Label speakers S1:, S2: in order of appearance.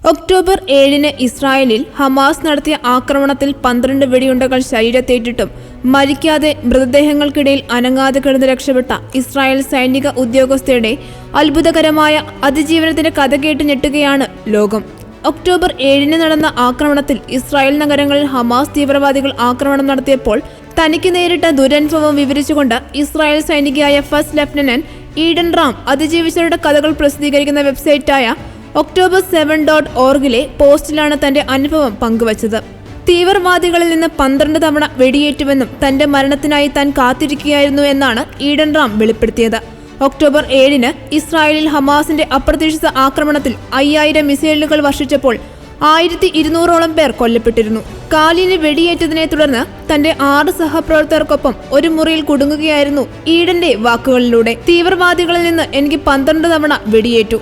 S1: October 7-ന് ഇസ്രായേലിൽ Hamas നടത്തിയ ആക്രമണത്തിൽ 12 വെടിയുണ്ടകൾ ശരീരത്തേറ്റിട്ടും മരിക്കാതെ മൃതദേഹങ്ങൾക്കിടയിൽ അനങ്ങാതെ കിടന്ന് രക്ഷപ്പെട്ട ഇസ്രായേൽ സൈനിക ഉദ്യോഗസ്ഥയുടെ അത്ഭുതകരമായ അതിജീവനത്തിന്റെ കഥ കേട്ട് ഞെട്ടുകയാണ് ലോകം. ഒക്ടോബർ 7-ന് നടന്ന ആക്രമണത്തിൽ ഇസ്രായേൽ നഗരങ്ങളിൽ ഹമാസ് തീവ്രവാദികൾ ആക്രമണം നടത്തിയപ്പോൾ തനിക്ക് നേരിട്ട ദുരനുഭവം വിവരിച്ചുകൊണ്ട് ഇസ്രായേൽ സൈനികയായ ഫസ്റ്റ് ലഫ്റ്റനന്റ് ഈഡൻ റാം അതിജീവിച്ചവരുടെ കഥകൾ പ്രസിദ്ധീകരിക്കുന്ന വെബ്സൈറ്റായ October7.org പോസ്റ്റിലാണ് തന്റെ അനുഭവം പങ്കുവച്ചത്. തീവ്രവാദികളിൽ നിന്ന് 12 തവണ വെടിയേറ്റുവെന്നും തന്റെ മരണത്തിനായി താൻ കാത്തിരിക്കുകയായിരുന്നു എന്നാണ് ഈഡൻ റാം വെളിപ്പെടുത്തിയത്. ഒക്ടോബർ 7-ന് ഇസ്രായേലിൽ ഹമാസിന്റെ അപ്രതീക്ഷിത ആക്രമണത്തിൽ 5000 മിസൈലുകൾ വർഷിച്ചപ്പോൾ 1200ഓളം പേർ കൊല്ലപ്പെട്ടിരുന്നു. കാലിന് വെടിയേറ്റതിനെ തുടർന്ന് തന്റെ 6 സഹപ്രവർത്തകർക്കൊപ്പം ഒരു മുറിയിൽ കുടുങ്ങുകയായിരുന്നു ഈഡന്റെ വാക്കുകളിലൂടെ. തീവ്രവാദികളിൽ നിന്ന് എനിക്ക് 12 തവണ വെടിയേറ്റു.